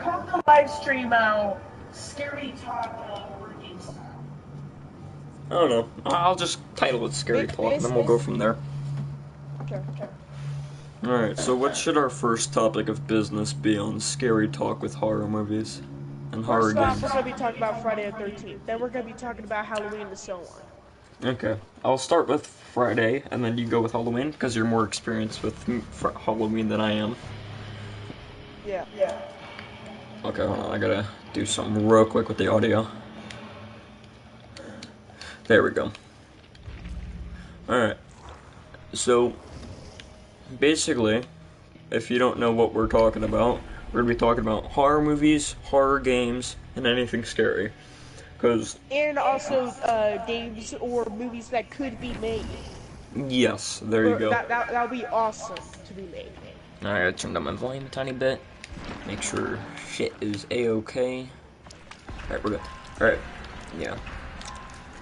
called the live stream out Scary Talk Working Style. I don't know. I'll just title it Scary Talk, and then we'll go from there. Sure. Alright, so what should our first topic of business be on Scary Talk with horror movies and horror First off, games? we're going to be talking about Friday the 13th. Then we're going to be talking about Halloween and so on. Okay, I'll start with Friday, and then you go with Halloween, because you're more experienced with Halloween than I am. Yeah. Okay, hold on, I gotta do something real quick with the audio. There we go. Alright, so, basically, if you don't know what we're talking about, we're gonna be talking about horror movies, horror games, and anything scary. And also games or movies that could be made. Yes, there you go. That would be awesome to be made. Alright, I turned down my volume a tiny bit. Make sure shit is a-okay. Alright, we're good. Alright, yeah.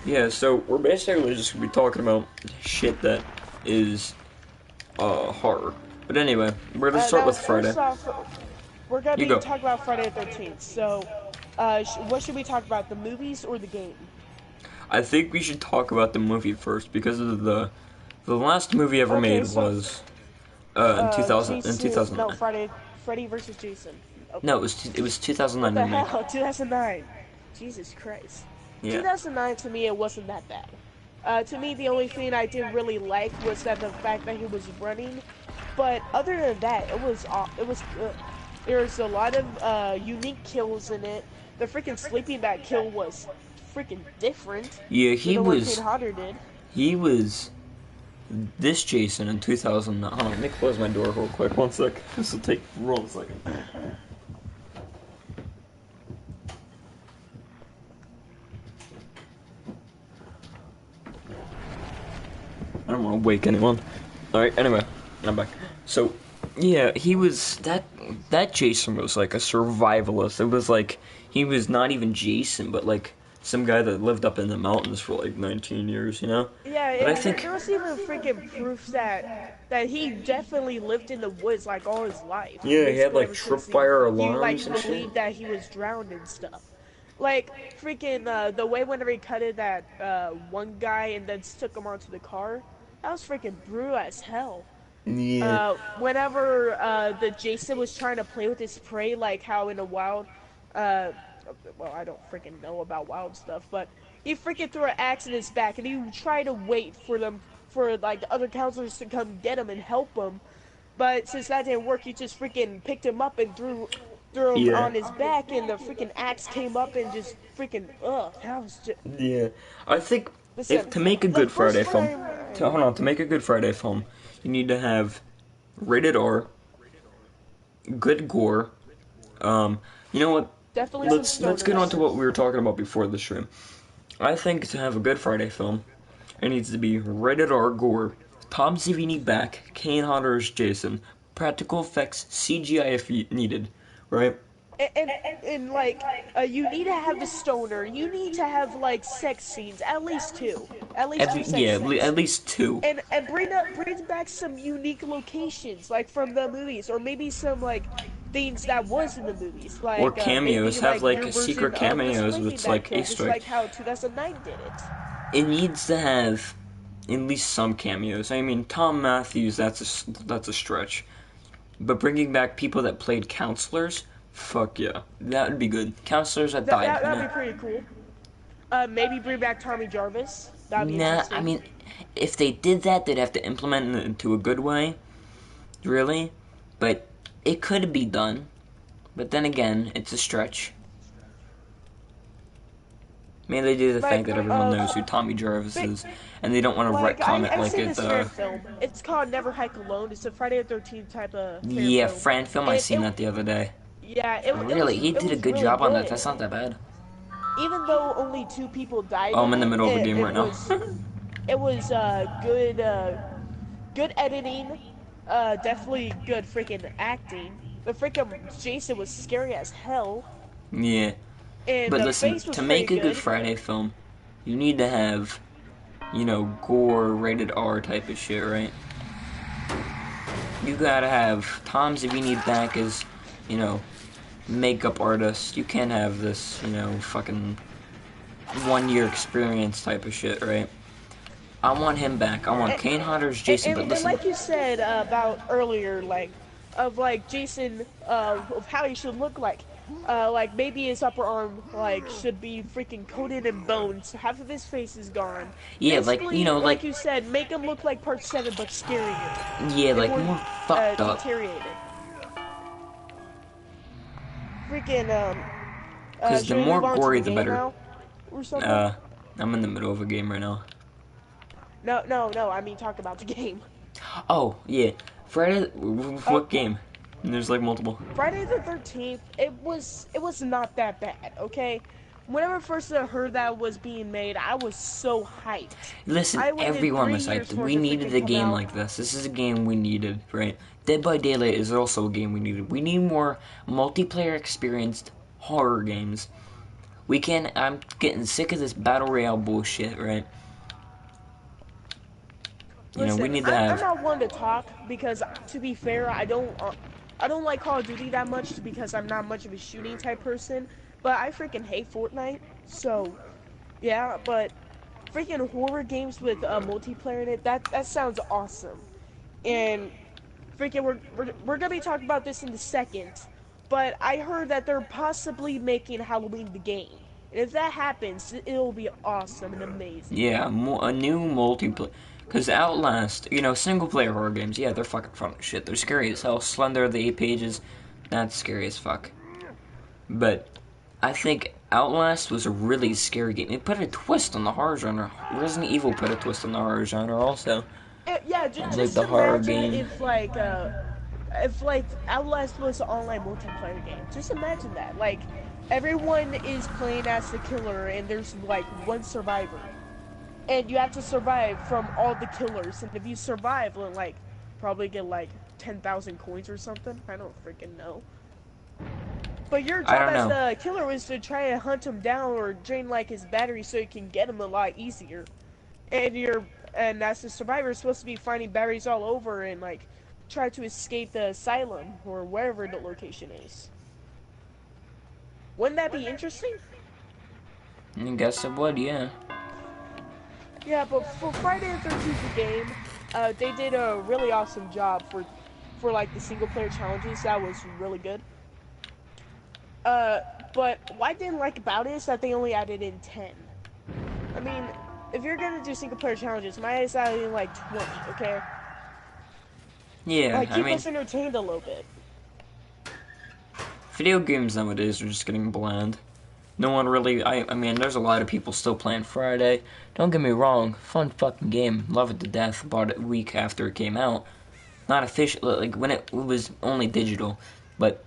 Yeah, so we're basically just gonna be talking about shit that is horror. But anyway, we're gonna start with Friday. First off, we're gonna be talking about Friday the 13th. So, what should we talk about? The movies or the game? I think we should talk about the movie first because of the last movie ever made was in 2009. No, Freddy versus Jason. Okay. No, it was 2009. What the hell? 2009. Jesus Christ. Yeah. 2009 to me it wasn't that bad. To me the only thing I didn't really like was that the fact that he was running, but other than that it was good. There was a lot of unique kills in it. The freaking sleeping bag kill was freaking different. Yeah, he was. Hodder did. He was this Jason in 2009. Hold on, let me close my door real quick. 1 sec. This will take 1 second. I don't want to wake anyone. Alright, anyway, I'm back. So, yeah, he was, that Jason was like a survivalist. It was like, he was not even Jason, but like, some guy that lived up in the mountains for like 19 years, you know? Yeah, but I think there was even freaking proof that he definitely lived in the woods like all his life. Yeah, he had like tripwire alarms and shit. He believed that he was drowned and stuff. Like, freaking, the way whenever he cutted that, one guy and then took him onto the car, that was freaking brutal as hell. Yeah. Whenever, the Jason was trying to play with his prey, like how in a wild, well, I don't freaking know about wild stuff, but he freaking threw an axe in his back and he tried to wait for like, the other counselors to come get him and help him. But since that didn't work, he just freaking picked him up and threw him on his back, and the freaking axe came up and just freaking, that was just... Yeah, I think to make a good Friday film, to make a good Friday film, you need to have rated R, good gore, you know what, Definitely let's get on to what we were talking about before the stream. I think to have a good Friday film, it needs to be rated R gore, Tom Savini back, Kane Hodder as Jason, practical effects, CGI if needed, right? And like, you need to have the stoner. You need to have like sex scenes, at least two. At least two sex scenes. At least two. And bring back some unique locations, like from the movies, or maybe some like things that was in the movies, like or cameos. Have like secret cameos with like Easter eggs, like how 2009 did it. It needs to have at least some cameos. I mean, Tom Matthews, that's a stretch, but bringing back people that played counselors. Fuck yeah, that would be good. Counselors that died. That'd be pretty cool. Maybe bring back Tommy Jarvis. That'd be interesting. I mean, if they did that, they'd have to implement it into a good way. Really, but it could be done. But then again, it's a stretch. Mainly due to the fact that everyone knows who Tommy Jarvis is, and they don't want to retcon it like it's film. It's called Never Hike Alone. It's a Friday the 13th type of fan film. I seen that the other day. Yeah, he did a good job on that. That's not that bad. Even though only 2 people died. Oh, I'm in the middle of a game right now. It was good editing, definitely good freaking acting. The freaking Jason was scary as hell. Yeah. And but listen, to make a good Friday film, you need to have, you know, gore, rated R type of shit, right? You gotta have Tom Savini back as, you know, makeup artist. You can't have this, you know, fucking 1-year experience type of shit, right? I want him back. I want Kane Hodder's Jason, but And listen. like you said about earlier, like of like Jason, of how he should look like maybe his upper arm like should be freaking coated in bones. Half of his face is gone. Yeah, like, you Basically, know, like like, you said, make him look like Part 7, but scarier yeah, and like more more fucked up. deteriorated. Freaking Because the should we more move on to gory, the the game better. now, or something? I'm in the middle of a game right now. No. I mean, talk about the game. Oh, yeah. Friday, Oh, what game? There's like multiple. Friday the 13th, it was not that bad, okay? Whenever first I heard that was being made, I was so hyped. Listen, I waited everyone 3 was years hyped. for it We to needed freaking a come game out. like this. This is a game we needed, right? Dead by Daylight is also a game we needed. We need more multiplayer experienced horror games. We can. I'm getting sick of this battle royale bullshit, right? You know, we Listen, need to I'm have. not one to talk because, to be fair, I don't like Call of Duty that much because I'm not much of a shooting type person. But I freaking hate Fortnite, so yeah. But freaking horror games with multiplayer in it, that sounds awesome. And freaking, we're gonna be talking about this in a second. But I heard that they're possibly making Halloween the game, and if that happens, it'll be awesome and amazing. Yeah, a new multiplayer. Because Outlast, you know, single player horror games, yeah, they're fucking fun as shit. They're scary as hell. Slender, the 8 pages, that's scary as fuck. But I think Outlast was a really scary game. It put a twist on the horror genre. Resident Evil put a twist on the horror genre also. Yeah, Like just the horror imagine game. if like Outlast was an online multiplayer game. Just imagine that. Like everyone is playing as the killer and there's like one survivor. And you have to survive from all the killers, and if you survive, you'll like probably get like 10,000 coins or something. I don't freaking know. But your I job don't as know. the killer was to try to hunt him down or drain like his battery so you can get him a lot easier. And as the survivor, you're supposed to be finding batteries all over and like try to escape the asylum or wherever the location is. Wouldn't that be interesting? I guess it would, yeah. Yeah, but for Friday the 13th game, they did a really awesome job for like the single player challenges. That was really good. But what I didn't like about it is that they only added in 10. I mean, if you're gonna do single player challenges, might as well add in like 20, okay? Yeah, Like I keep mean, us entertained a little bit. video games nowadays are just getting bland. No one really, I mean, there's a lot of people still playing Friday. Don't get me wrong, fun fucking game. Love it to death. Bought it a week after it came out. Not official, like when it was only digital. But,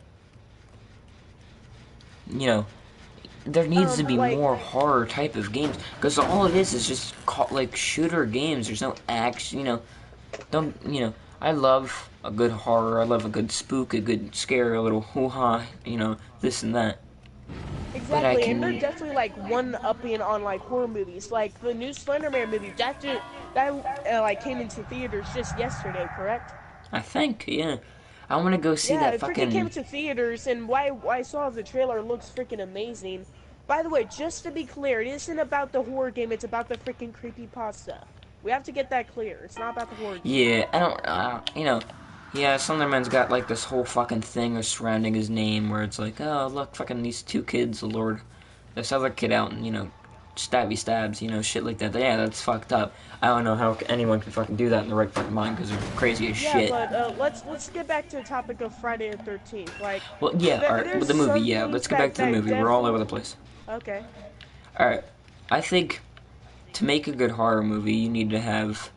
you know, there needs to be Like more horror type of games. Because all it is just like shooter games. There's no action, you know. Don't, you know, I love a good horror. I love a good spook, a good scare, a little hoo-ha, you know, this and that. But I exactly, and they're can, definitely like one-upping on like horror movies. Like the new Slender Man movie that like came into theaters just yesterday, correct? I think, yeah. I want to go see Yeah, that it freaking came fucking. to theaters, and why I saw the trailer it looks freaking amazing. By the way, just to be clear, it isn't about the horror game, it's about the freaking creepy pasta. We have to get that clear. It's not about the horror game. Yeah, I don't, you know, yeah, Slenderman's got like this whole fucking thing surrounding his name where it's like, oh, look, fucking these two kids lured this other kid out and, you know, stabby stabs, you know, shit like that. Yeah, that's fucked up. I don't know how anyone can fucking do that in the right fucking mind because they're crazy as Yeah, shit. but let's get back to the topic of Friday the 13th. Like, Well, yeah, alright, there's with the movie, some yeah, things let's get back to the that movie. We're all over the definitely place. okay. Alright, I think to make a good horror movie, you need to have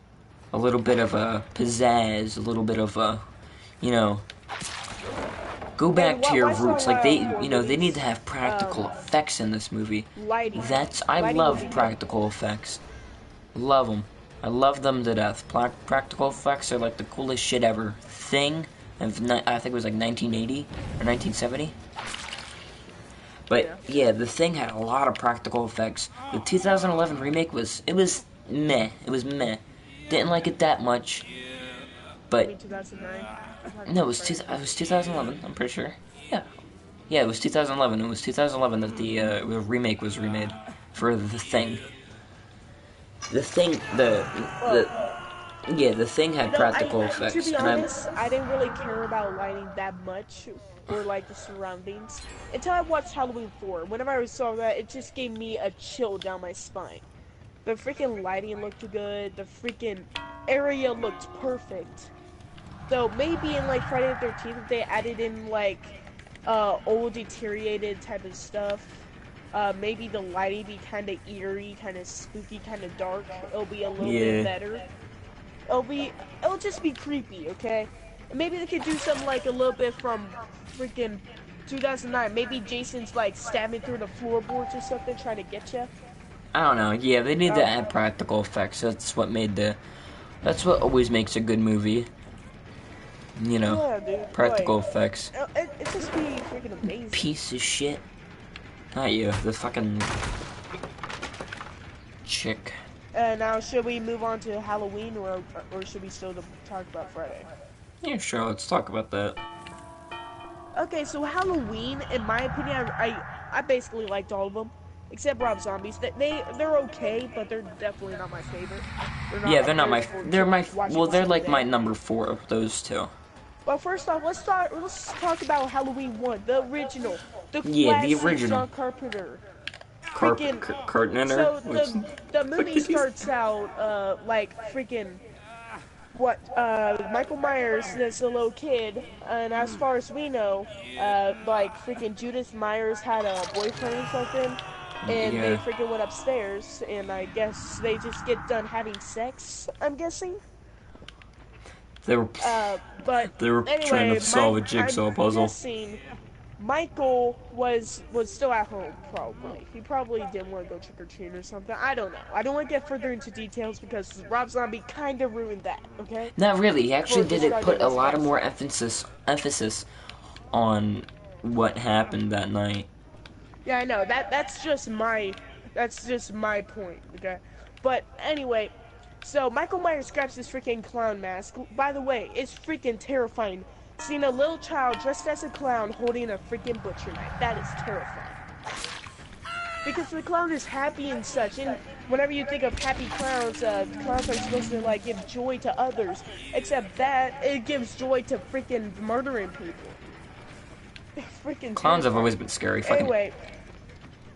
a little bit of a pizzazz, a little bit of a, you know, go back to your Why so roots. Like they, horror you know, they need movies? to have practical effects in this movie. Lighting. I Lighting will be love good. practical effects. Love them. I love them to death. Practical effects are like the coolest shit ever. Thing, I think it was like 1980 or 1970. But yeah, the Thing had a lot of practical effects. The 2011 remake was meh. It was meh. Didn't like it that much. I mean But 2009. no, it was 2011. I'm pretty sure. Yeah. Yeah, it was 2011. It was 2011 that the remake was remade for The Thing. The Thing, Well, yeah, The Thing had no, practical to effects, be and honest, I didn't really care about lighting that much or like the surroundings until I watched Halloween 4. Whenever I saw that, it just gave me a chill down my spine. The freaking lighting looked good. The freaking area looked perfect. So maybe in like Friday the 13th, if they added in like old deteriorated type of stuff, maybe the lighting be kind of eerie, kind of spooky, kind of dark. It'll be a little bit yeah, better. It'll just be creepy, okay? And maybe they could do something like a little bit from freaking 2009. Maybe Jason's like stabbing through the floorboards or something, trying to get you. I don't know. Yeah, they need to Um, add practical effects. That's what always makes a good movie. You know, yeah, dude. practical effects. It just be freaking amazing. Piece of shit. Not you, the fucking chick. Now, should we move on to Halloween, or should we still talk about Friday? Yeah, sure. Let's talk about that. Okay, so Halloween, in my opinion, I basically liked all of them except Rob Zombies. They're okay, but they're definitely not my favorite. They're not Yeah, up they're not there my. for They're my. watching Well, a they're single like my day. number 4 of those two. Well, first off, let's talk about Halloween 1, the original, the Yeah, the classic original. John Carpenter. Carpenter. Freaking So What's the fuck movie is he? starts out like freaking what Michael Myers is a little kid, and as far as we know, like freaking Judith Myers had a boyfriend or something, and they Yeah, freaking went upstairs, and I guess they just get done having sex. I'm guessing. they were. But They were trying to anyway, solve a I'm jigsaw puzzle. guessing Michael was still at home, probably. He probably didn't want to go trick or treating or something. I don't know. I don't want to get further into details because Rob Zombie kind of ruined that. Okay, Not really. He for actually did it. describing Put a this lot of more backstory. emphasis on what happened that night. Yeah, I know. That's just my point. Okay, but anyway. So Michael Myers grabs this freaking clown mask. By the way, it's freaking terrifying. Seeing a little child dressed as a clown holding a freaking butcher knife. That is terrifying. Because the clown is happy and such, and whenever you think of happy clowns, clowns are supposed to like give joy to others. Except that it gives joy to freaking murdering people. Freaking Clowns have terrifying. always been scary. Fucking Anyway,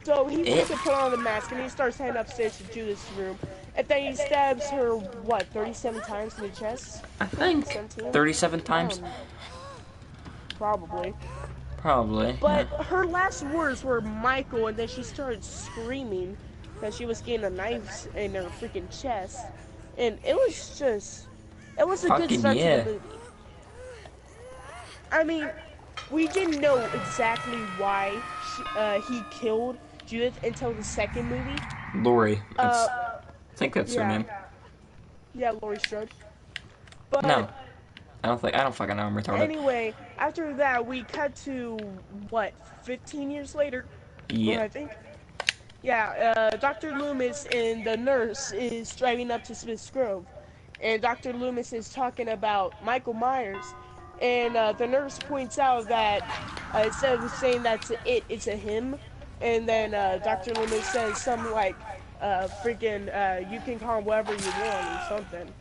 so he it. freaking put on the mask and he starts heading upstairs to Judith's room. And then he stabs her, what, 37 times in the chest? I think 17? 37 times. Probably. Probably. But Yeah. her last words were Michael, and then she started screaming that she was getting a knife in her freaking chest. And it was a good Fucking start yeah. to the movie. I mean, we didn't know exactly why he killed Judith until the second movie. Lori. I think that's her Yeah. name. Yeah, Laurie Strode. But No, I don't fucking know. I'm retarded. anyway, after that, we cut to, what, 15 years later? Yeah. I think. Yeah, Dr. Loomis and the nurse is driving up to Smith's Grove. And Dr. Loomis is talking about Michael Myers. And the nurse points out that instead of saying that's it's a him. And then Dr. Loomis says something like, you can call him whatever you want or something.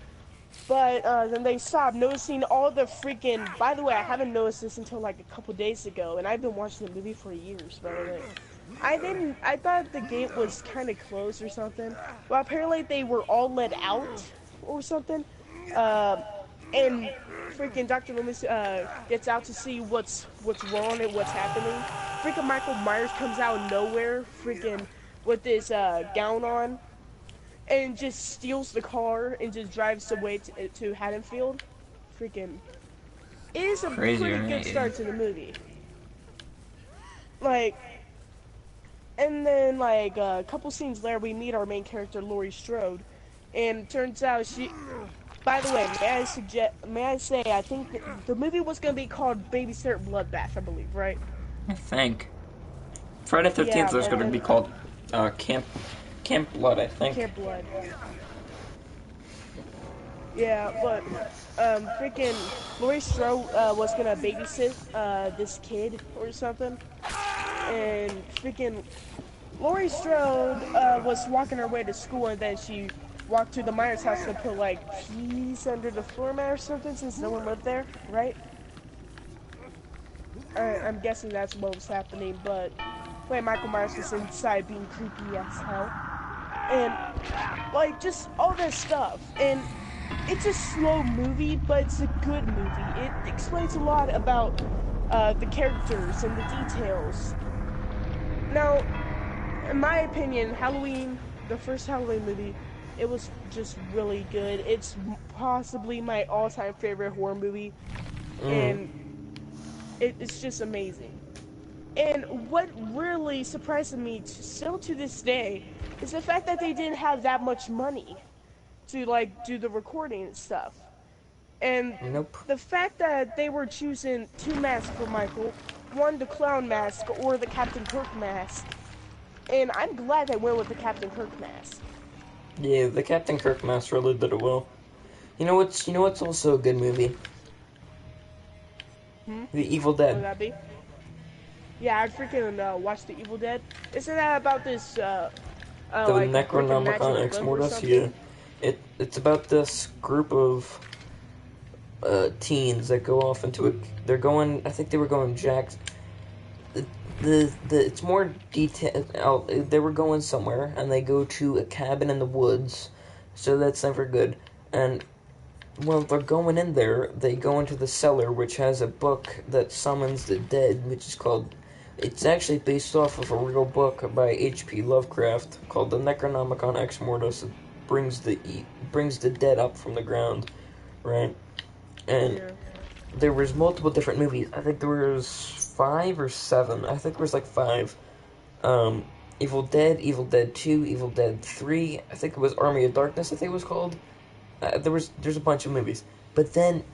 But then they stop noticing all the freaking. By the way, I haven't noticed this until like a couple days ago, and I've been watching the movie for years. By the way, I thought the gate was kind of closed or something. Well, apparently they were all let out or something. And freaking Dr. Loomis gets out to see what's wrong and what's happening. Freaking Michael Myers comes out of nowhere, freaking with this gown on. And just steals the car and just drives away to Haddonfield. Freaking. It is a Crazy, pretty right? good start to the movie. Like, and then like a couple scenes later, we meet our main character, Laurie Strode. And it turns out she. By the way, may I say, I think the movie was going to be called Babysitter Bloodbath, I believe, right? I think Friday 13th Yeah, was going to be called Camp Blood. I think. Camp Blood. Yeah, but freaking Laurie Strode was gonna babysit this kid or something, and freaking Laurie Strode was walking her way to school, and then she walked to the Myers house to put like peas under the floor mat or something, since no one lived there, right? I'm guessing that's what was happening, but wait, Michael Myers was inside being creepy as hell, and like just all this stuff, and it's a slow movie, but it's a good movie. It explains a lot about the characters and the details. Now, in my opinion, Halloween, the first Halloween movie, it was just really good. It's possibly my all-time favorite horror movie, Mm. and it's just amazing. And what really surprises me still to this day is the fact that they didn't have that much money to like do the recording and stuff. And Nope. the fact that they were choosing two masks for Michael, one the clown mask or the Captain Kirk mask, and I'm glad they went with the Captain Kirk mask. Yeah, the Captain Kirk mask really did it well. You know what's also a good movie? Hmm? The Evil What would Dead. that be? Yeah, I freaking watched The Evil Dead. Isn't that about this The like book of Necronomicon magic Ex book or Mortis, yeah. something? It's about this group of teens that go off into a. They're going. I think they were going Jack's. The it's more detail. They were going somewhere and they go to a cabin in the woods, so that's never good. And while they're going in there, they go into the cellar, which has a book that summons the dead, which is called. It's actually based off of a real book by H.P. Lovecraft called the Necronomicon Ex Mortis. It brings the dead up from the ground, right? And Yeah. there was multiple different movies. I think there was 5 or 7. I think there was like 5. Um, Evil Dead 2, Evil Dead 3. I think it was Army of Darkness. I think it was called. There's a bunch of movies, but then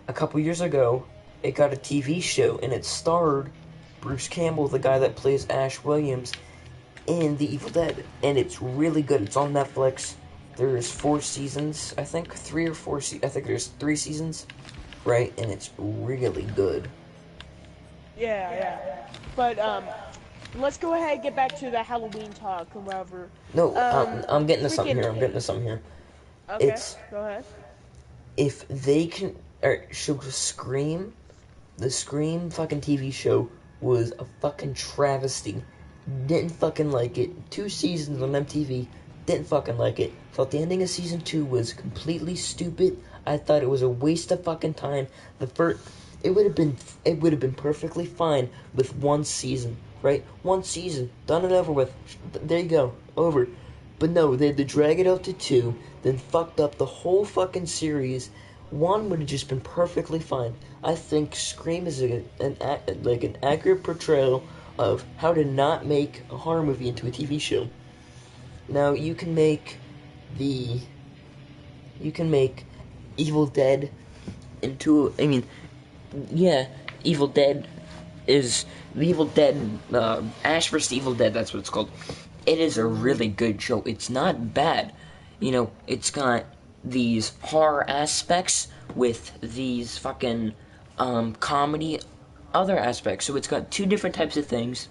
a couple years ago, it got a TV show and it starred Bruce Campbell, the guy that plays Ash Williams in The Evil Dead, and it's really good. It's on Netflix. There's 4 seasons, I think 3 or 4. I think there's 3 seasons, right? And it's really good. Yeah, yeah. But let's go ahead and get back to the Halloween talk or whatever. No, Um, I'm getting to something freaking. here. I'm getting to something here. Okay, It's go ahead. if they can, or show Scream. The Scream fucking TV show was a fucking travesty. Didn't fucking like it. 2 seasons on MTV. Didn't fucking like it. Thought the ending of season 2 was completely stupid. I thought it was a waste of fucking time. The first, it would have been perfectly fine with 1 season, right? 1 season, done and over with. There you go, over. But no, they had to drag it out to 2, then fucked up the whole fucking series. 1 would have just been perfectly fine. I think Scream is an accurate portrayal of how to not make a horror movie into a TV show. Now the you can make Evil Dead into. I mean, yeah, Evil Dead is the Evil Dead. Ash vs. Evil Dead. That's what it's called. It is a really good show. It's not bad. It's got these horror aspects with these fucking comedy other aspects. So it's got 2 different types of things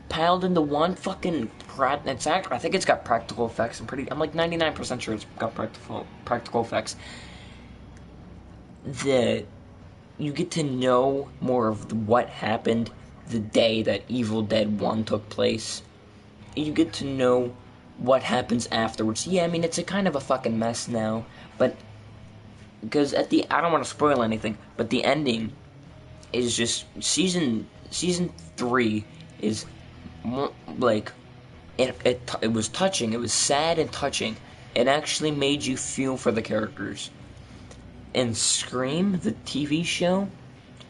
piled into one fucking I think it's got practical effects. I'm like 99% sure it's got practical effects. That you get to know more of what happened the day that Evil Dead 1 took place. You get to know what happens afterwards. Yeah, I mean, it's a kind of a fucking mess now, but because I don't want to spoil anything, but the ending is just season 3 is more, like it was touching. It was sad and touching. It actually made you feel for the characters. In Scream, the TV show,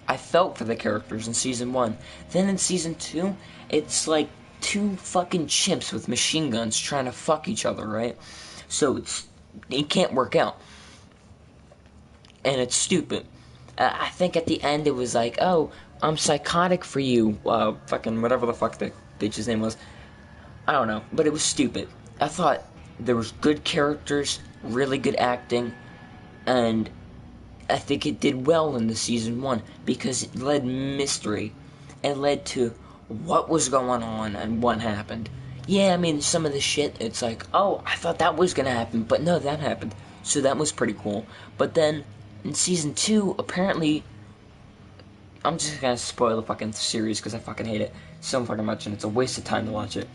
I felt for the characters in season 1. Then in season 2, it's like 2 fucking chimps with machine guns trying to fuck each other, right? So it can't work out. And it's stupid. I think at the end it was like, oh, I'm psychotic for you, fucking whatever the fuck the bitch's name was. I don't know, but it was stupid. I thought there was good characters, really good acting, And I think it did well in the season 1 because it led mystery. It led to what was going on and what happened. Yeah, I mean, some of the shit, it's like, oh, I thought that was gonna happen, but no, that happened. So that was pretty cool. But then, in season 2, apparently, I'm just gonna spoil the fucking series because I fucking hate it so fucking much and it's a waste of time to watch it.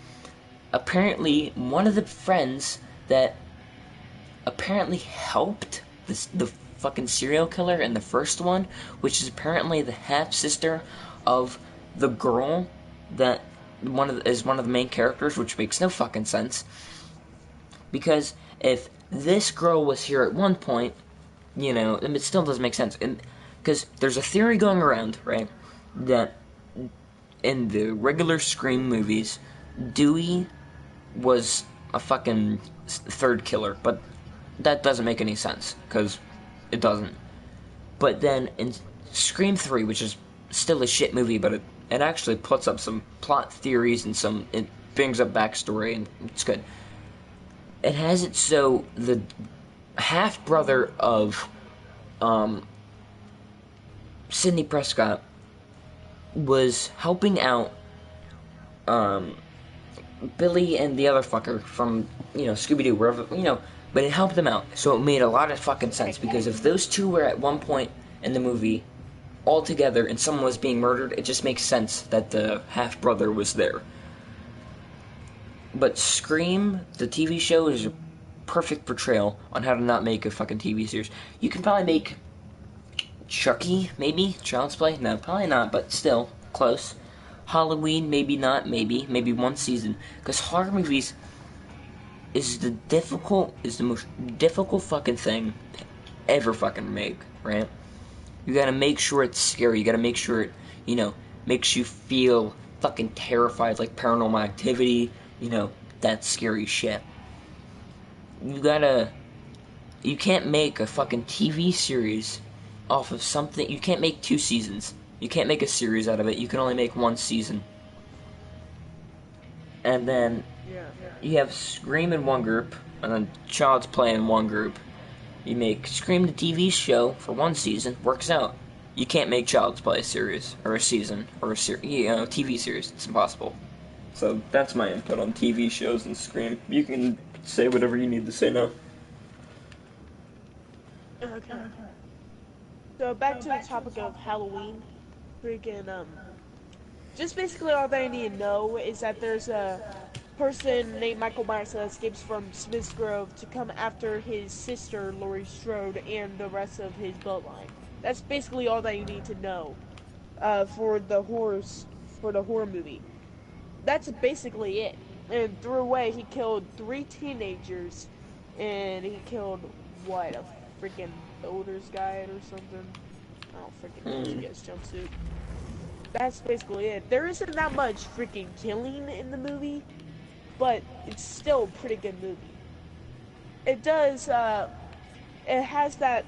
Apparently, one of the friends that apparently helped the fucking serial killer in the first one, which is apparently the half-sister of the girl that is one of the main characters, which makes no fucking sense. Because if this girl was here at one point, you know, it still doesn't make sense. Because there's a theory going around, right, that in the regular Scream movies, Dewey was a fucking third killer, but that doesn't make any sense, because it doesn't. But then in Scream 3, which is still a shit movie, but it actually puts up some plot theories and it brings up backstory, and it's good. It has it so the half-brother of Sidney Prescott was helping out Billy and the other fucker from, you know, Scooby-Doo, wherever, you know, but it helped them out. So it made a lot of fucking sense, because if those two were at one point in the movie all together and someone was being murdered, it just makes sense that the half-brother was there. But Scream, the TV show, is a perfect portrayal on how to not make a fucking TV series. You can probably make Chucky, maybe? Child's Play? No, probably not, but still, close. Halloween, maybe not, maybe one season. Because horror movies is the most difficult fucking thing ever fucking make, right? You gotta make sure it's scary, you gotta make sure it, you know, makes you feel fucking terrified, like Paranormal Activity, you know, that scary shit. You can't make a fucking TV series off of something, you can't make 2 seasons. You can't make a series out of it, you can only make 1 season. And then you have Scream in one group, and then Child's Play in one group. You make Scream the TV show for 1 season, works out. You can't make Child's Play a series, or a season, or a TV series. It's impossible. So that's my input on TV shows and Scream. You can say whatever you need to say now. Okay. So back to the topic of Halloween. Freaking, just basically all that I need to know is that there's a person named Michael Myers that escapes from Smith's Grove to come after his sister, Laurie Strode, and the rest of his bloodline. That's basically all that you need to know, for the horror movie. That's basically it. And through a way, he killed 3 teenagers, and he killed, what, a freaking builder's guide or something? I don't freaking know what he gets jumpsuit. That's basically it. There isn't that much freaking killing in the movie, but it's still a pretty good movie. It does, it has that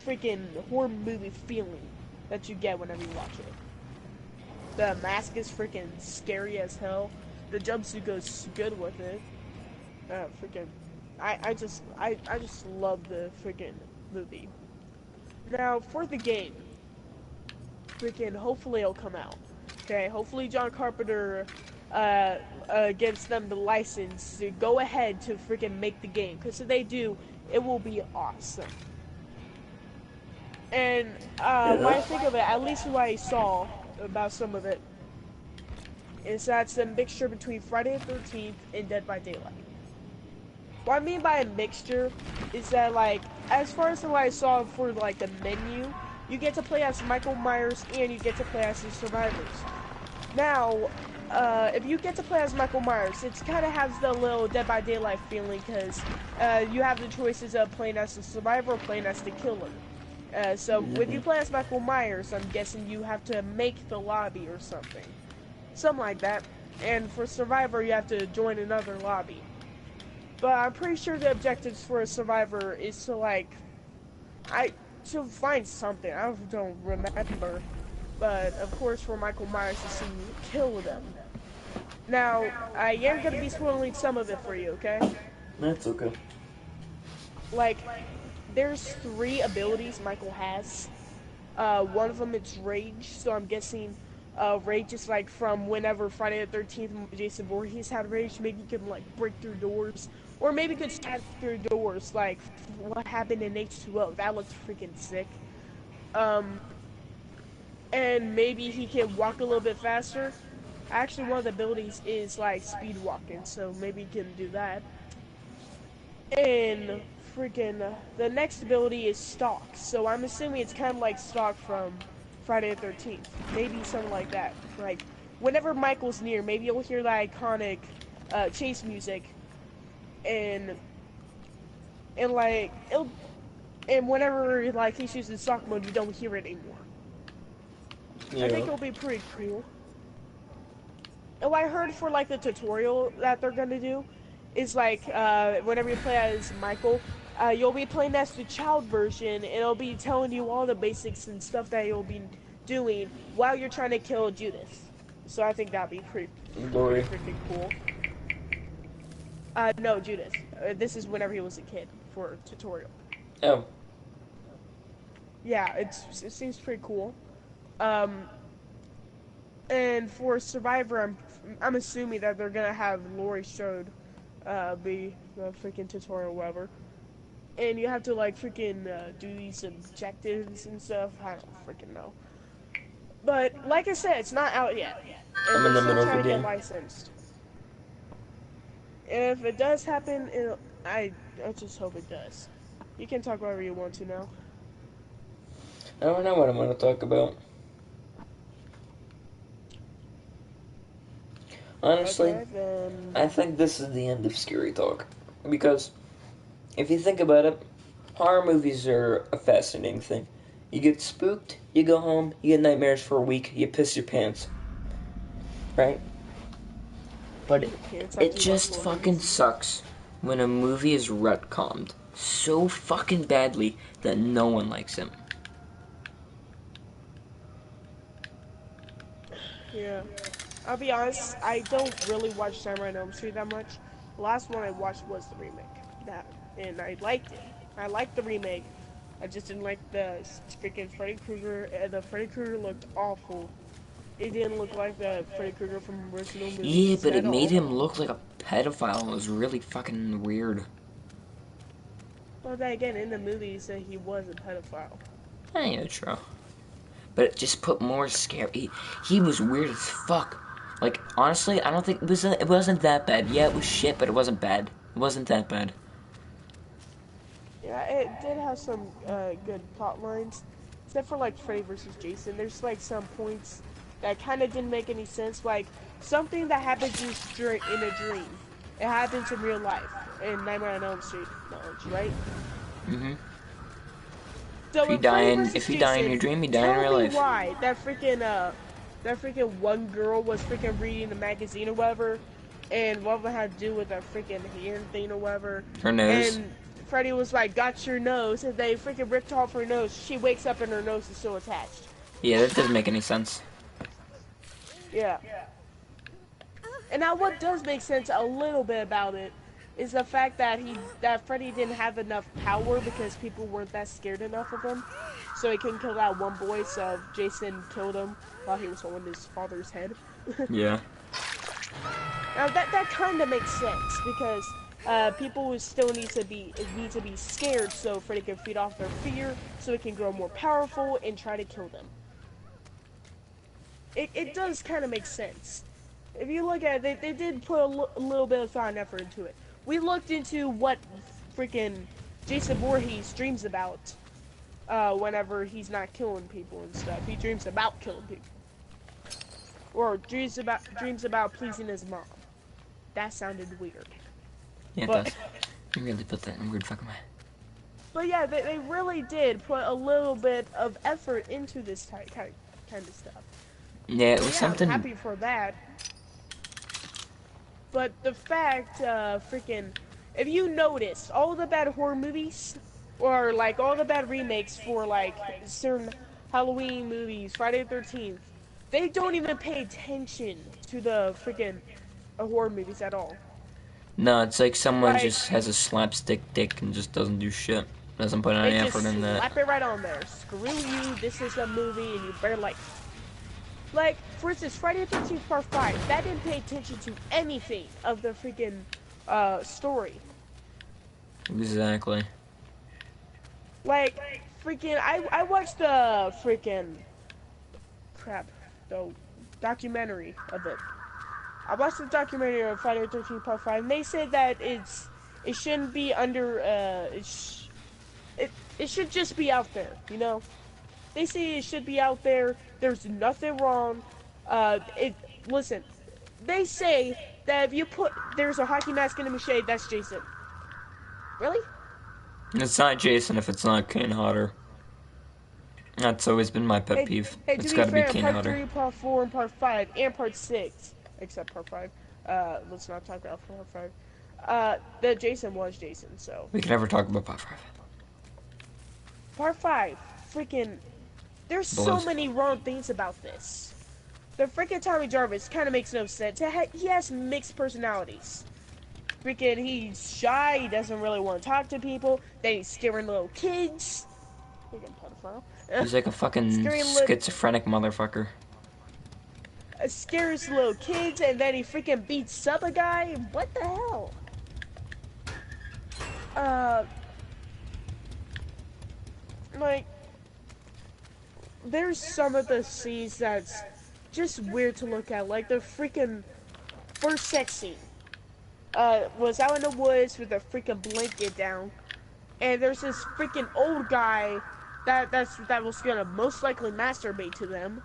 freaking horror movie feeling that you get whenever you watch it. The mask is freaking scary as hell. The jumpsuit goes good with it. I just love the freaking movie. Now, for the game, freaking, hopefully it'll come out. Okay, hopefully John Carpenter gives them the license to go ahead to freaking make the game. Because if they do, it will be awesome. And when I think of it, at least what I saw about some of it, is that it's a mixture between Friday the 13th and Dead by Daylight. What I mean by a mixture is that, like, as far as what I saw for, like, the menu, you get to play as Michael Myers and you get to play as the survivors. Now, if you get to play as Michael Myers, it kind of has the little Dead by Daylight feeling, because you have the choices of playing as the survivor or playing as the killer. So if you play as Michael Myers, I'm guessing you have to make the lobby or something. Something like that. And for Survivor, you have to join another lobby. But I'm pretty sure the objectives for a Survivor is to, like, to find something. I don't remember. But, of course, for Michael Myers is to kill them. Now, I am going to be spoiling some of it for you, okay? That's okay. Like, there's 3 abilities Michael has. One of them is rage, so I'm guessing rage is like from whenever Friday the 13th Jason Voorhees had rage. Maybe he could like break through doors, or maybe could stab through doors like what happened in H2O. That looked freaking sick. Um, and maybe he can walk a little bit faster. Actually, one of the abilities is like speed walking, so maybe he can do that. And freaking the next ability is stalk. So I'm assuming it's kind of like stalk from Friday the 13th. Maybe something like that. Like whenever Michael's near, maybe you'll hear that iconic chase music, and like it'll, and whenever like he's using stalk mode, you don't hear it anymore. Yeah. I think it'll be pretty cool. And what I heard for like the tutorial that they're gonna do is like whenever you play as Michael, you'll be playing as the child version, and it'll be telling you all the basics and stuff that you'll be doing while you're trying to kill Judith. So I think that'd be pretty freaking cool. No, Judith. This is whenever he was a kid for a tutorial. Oh. Yeah, it seems pretty cool. And for Survivor, I'm assuming that they're gonna have Laurie Strode be the freaking tutorial, whatever. And you have to like freaking do these objectives and stuff. I don't freaking know. But like I said, it's not out yet. And I'm in the they're middle still of the trying to get game. licensed. And if it does happen, I just hope it does. You can talk whatever you want to now. I don't know what I'm gonna talk about. Honestly, Okay, then. I think this is the end of scary talk. Because, if you think about it, horror movies are a fascinating thing. You get spooked, you go home, you get nightmares for a week, you piss your pants. Right? But it just fucking sucks when a movie is retconned so fucking badly that no one likes it. Yeah. I'll be honest, I don't really watch Nightmare on Elm Street that much. The last one I watched was the remake. And I liked it. I liked the remake. I just didn't like the freaking Freddy Krueger. The Freddy Krueger looked awful. It didn't look like the Freddy Krueger from original movies Yeah, but it at made all. him look like a pedophile. It was really fucking weird. Well, then again, in the movies, he was a pedophile. Yeah, true. But it just put more scare. He was weird as fuck. Like, honestly, I don't think it wasn't that bad. Yeah, it was shit, but it wasn't bad. It wasn't that bad. Yeah, it did have some good plot lines. Except for, like, Freddy versus Jason. There's, like, some points that kind of didn't make any sense. Like, something that happens in a dream. It happens in real life. In Nightmare on Elm Street knowledge, right? Mm-hmm. So If you die in your dream, you die in real life. Tell me why that freaking one girl was freaking reading the magazine or whatever, and what it had to do with that freaking hand thing or whatever. Her nose. And Freddy was like, "Got your nose," and they freaking ripped off her nose. She wakes up and her nose is still attached. Yeah, that doesn't make any sense. Yeah. And now what does make sense a little bit about it is the fact that Freddy didn't have enough power because people weren't that scared enough of him. So he couldn't kill that one boy, so Jason killed him while he was holding his father's head. Yeah. Now that kind of makes sense because people still need to be scared so Freddy can feed off their fear so it can grow more powerful and try to kill them. It does kind of make sense. If you look at it, they did put a little bit of thought and effort into it. We looked into what freaking Jason Voorhees dreams about whenever he's not killing people and stuff. He dreams about killing people. Or dreams about pleasing his mom. That sounded weird. Yeah, it does. You really put that in a weird fucking way. But yeah, they really did put a little bit of effort into this kind of stuff. Yeah, it was something. I'm happy for that. But the fact, freaking, if you notice, all the bad horror movies, or like all the bad remakes for like certain Halloween movies, Friday the 13th, they don't even pay attention to the freaking horror movies at all. No, it's like someone just has a slapstick dick and just doesn't do shit. Doesn't put any They just effort in that. slap it right on there. Screw you, this is a movie and you better like it. Like, for instance, Friday the 13th Part 5, that didn't pay attention to anything of the freaking story. Exactly. Like, freaking, I watched the freaking, the documentary of it. I watched the documentary of Friday the 13th Part 5, and they said that it shouldn't be under, it should just be out there, you know? They say it should be out there, there's nothing wrong, listen, they say that if you there's a hockey mask in a machete, that's Jason. Really? It's not Jason if it's not Kane Hodder. That's always been my pet peeve. Hey, It's to gotta be be fair, Kane Part Hodder. 3, Part 4, and Part 5, and Part 6, except Part 5, let's not talk about Part 5, the Jason was Jason, so. We can never talk about Part 5. Part 5, freaking, there's so many wrong things about this. The freaking Tommy Jarvis kind of makes no sense. He has mixed personalities. Freaking, he's shy, he doesn't really want to talk to people, then he's scaring little kids. Freaking pedophile. He's like a fucking schizophrenic motherfucker. Scares little kids, and then he freaking beats up a guy? What the hell? Like, there's some of the scenes that's just weird to look at, like the freaking first sex scene. Was out in the woods with a freaking blanket down, and there's this freaking old guy that was gonna most likely masturbate to them.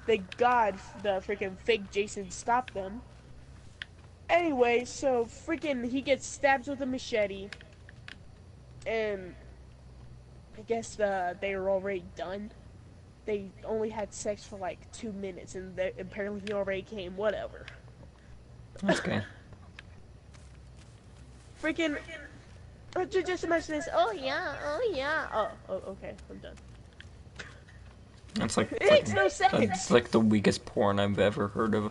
Thank God the freaking fake Jason stopped them. Anyway, so freaking he gets stabbed with a machete, and I guess they were already done. They only had sex for like 2 minutes, and apparently he already came. Whatever. That's okay. Freaking, just imagine this. Oh yeah. Oh, okay, I'm done. That's like, it makes no sense. That's like the weakest porn I've ever heard of.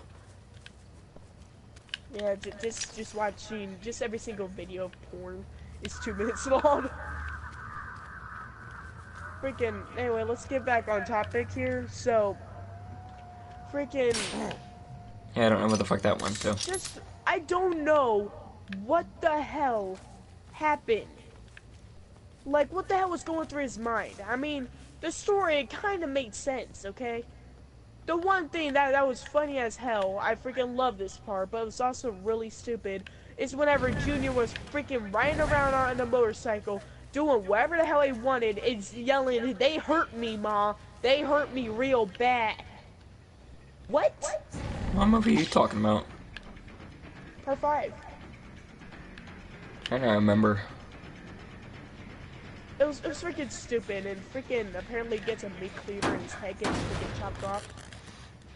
Yeah, just watching every single video of porn is 2 minutes long. Freaking, anyway, let's get back on topic here. So, freaking. Yeah, I don't know what the fuck that went to. I don't know what the hell happened. Like, what the hell was going through his mind? I mean, the story, it kind of made sense, okay? The one thing that was funny as hell, I freaking love this part, but it was also really stupid, is whenever Junior was freaking riding around on a motorcycle, doing whatever the hell he wanted, is yelling, "They hurt me, Ma. They hurt me real bad." What? What movie are you talking about? Part 5. I don't remember. It was freaking stupid, and freaking apparently gets a meat cleaver and his head gets freaking chopped off.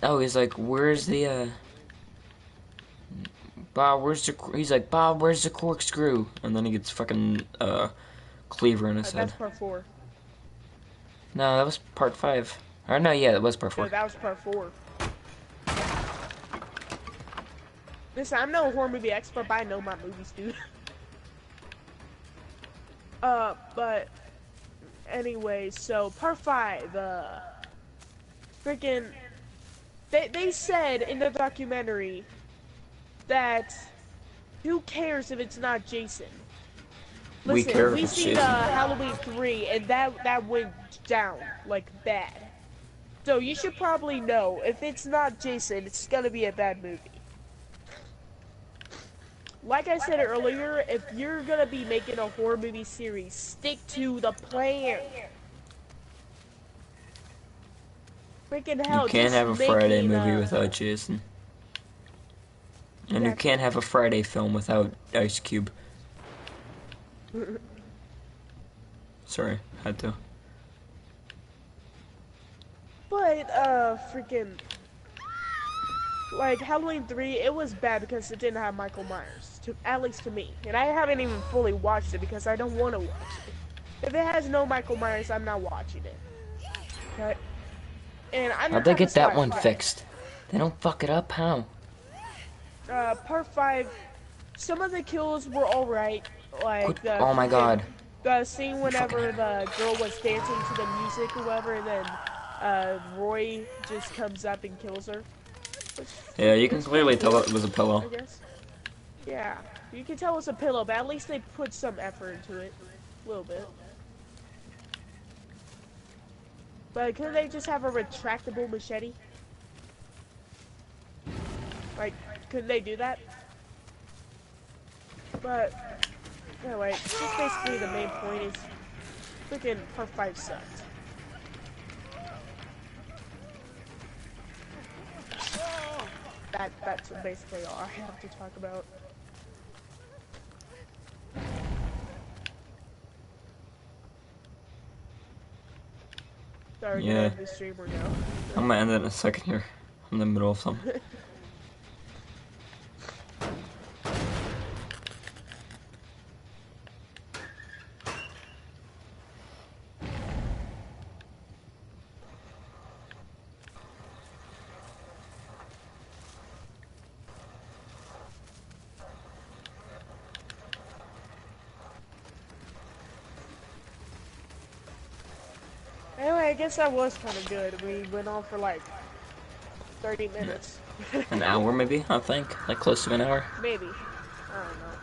Oh, he's like, where's the, Bob, he's like, Bob, where's the corkscrew? And then he gets fucking, cleaver in his head. That's Part 4. No, that was Part 5. Or no, yeah, that was Part 4. No, that was Part 4. Listen, I'm no horror movie expert, but I know my movies, dude. But anyway, so Part 5, freaking, they said in the documentary that who cares if it's not Jason? Listen, we seen Halloween 3, and that went down like bad. So you should probably know if it's not Jason, it's gonna be a bad movie. Like I said earlier, if you're gonna be making a horror movie series, stick to the plan. Freaking hell, you can't have a Friday movie without Jason. And Exactly. you can't have a Friday film without Ice Cube. Sorry, had to. But, freaking, like, Halloween 3, it was bad because it didn't have Michael Myers, at least to me. And I haven't even fully watched it because I don't want to watch it. If it has no Michael Myers, I'm not watching it. Okay? And How'd they get that one fixed? They don't fuck it up, how? Part 5, some of the kills were alright. Like, oh my god. The scene whenever the girl was dancing to the music or whatever, and then Roy just comes up and kills her. Which Yeah, you can it's pretty clearly tell good, it was a pillow. I guess. Yeah, you can tell it's a pillow, but at least they put some effort into it. A little bit. But couldn't they just have a retractable machete? Like, couldn't they do that? But, anyway, just basically the main point is freaking part 5 sucked. That's basically all I have to talk about. Sorry, Yeah. gonna end the streamer now. I'm gonna end it in a second here. I'm in the middle of something. Anyway, I guess that was kind of good. We went on for like 30 minutes. An hour maybe, I think. Like close to an hour. Maybe. I don't know.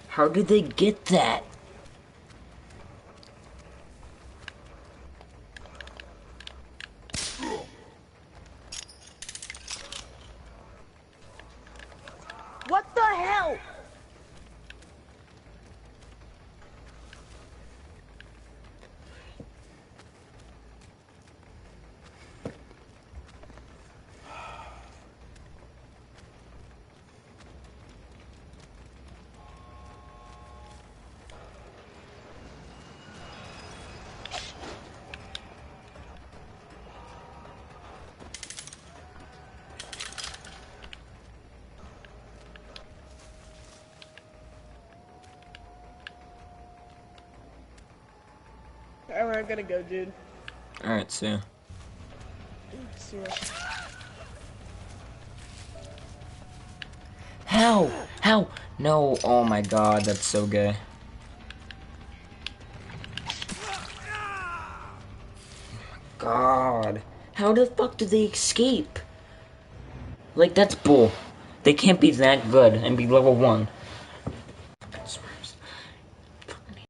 How did they get that? What the hell? Alright, I'm gonna go, dude. Alright, see ya. See ya. How? How? No, oh my god, that's so gay. God. How the fuck did they escape? Like, that's bull. They can't be that good and be level 1.